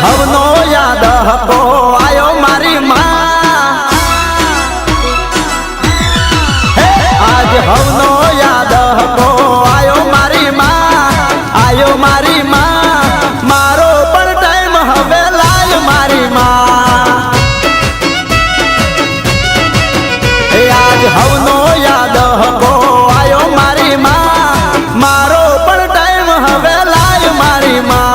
હવનો યાદ હકો આયો મારી માં, આજ હવનો યાદ હકો આયો મારી માં, આયો મારી માં, મારો પણ ટાઈમ હવે લાય મારી માં, આજ હવનો યાદ હકો આયો મારી માં, મારો પણ ટાઈમ હવે લાય મારી માં,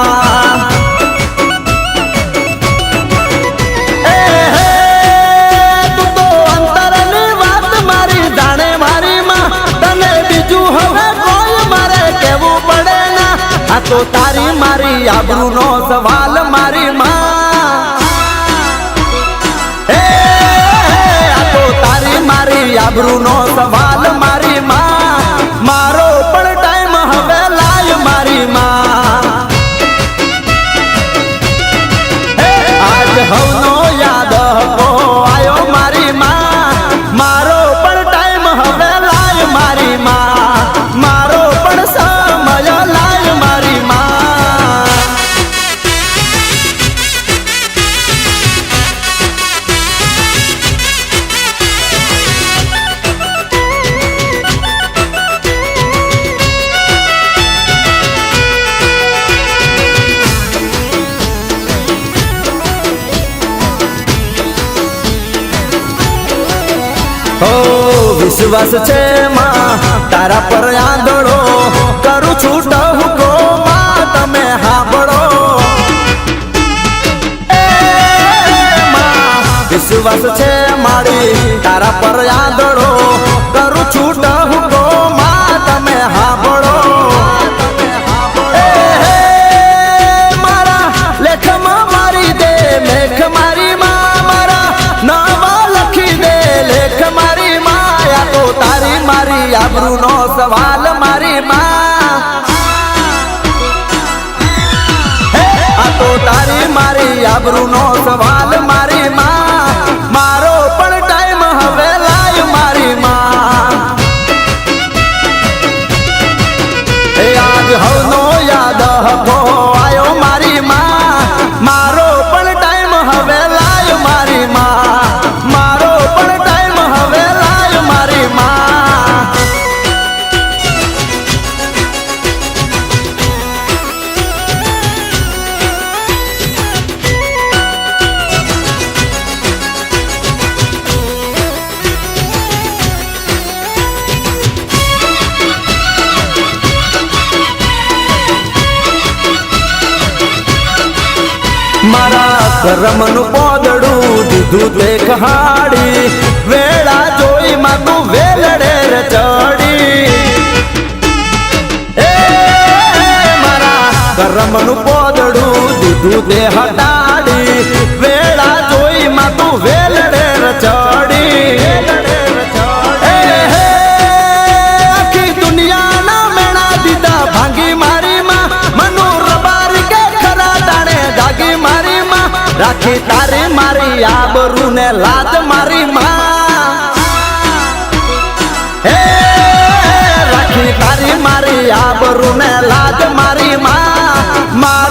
તું તો અંતરની વાત મારી જાણે મારી માં, તને બીજું હવે કોઈ મારે કેવું પડે ના, આ તો તારી મારી આબરૂનો સવાલ મારી માં, મારી આબરૂનો સવાલ મારી માં, મારો પણ ટાઈમ હવે લાય મારી માં, આજ હવનો યાદ હકો આયો મારી માં, મારો પણ ટાઈમ હવે લાય મારી માં, મારો પણ સમય લાય મારી માં. વિશ્વાસ છે માં તારા પર આંધળો, કરું છું ટહુકો માં તમે સાંભળો, વિશ્વાસ છે મારી તારા પર આંધળો, કરું છું ટહુકો માં તમે સાંભળો, મારા લેખમાં મારી દે મેઘ મારી માં, મારા નાવા લખી દે લેખ મારી માં, તો તારી મારી આબરૂનો સવાલ મારી માં, આ તો તારી મારી આબરૂનો સવાલ મારી માં, મારો પણ ટાઈમ હવે લાય મારી માં, આજ હવનો યાદ હકો આયો મારી માં, મારો પણ ટાઈમ હવે લાય મારી માં, મારો પણ ટાઈમ હવે લાય મારી માં. મારા કરમનું પોદડું દીધું તે કહાડી, વેળા જોઈ માં તું વેલડે રે ચડી, મારા કરમનું પોદડું દીધું તે હટાડી, વેળા જોઈ માં તું વેલડે રે ચડી, આખી દુનિયાના મેણા દીધા ભાંગી મારી માં, મનુ રબારી કે ખરા દાણે જાગી મારી માં, રાખી તારી મારી આબરૂ ને લાજ મારી માં, રાખી તારી મારી આબરૂ ને લાજ મારી માં.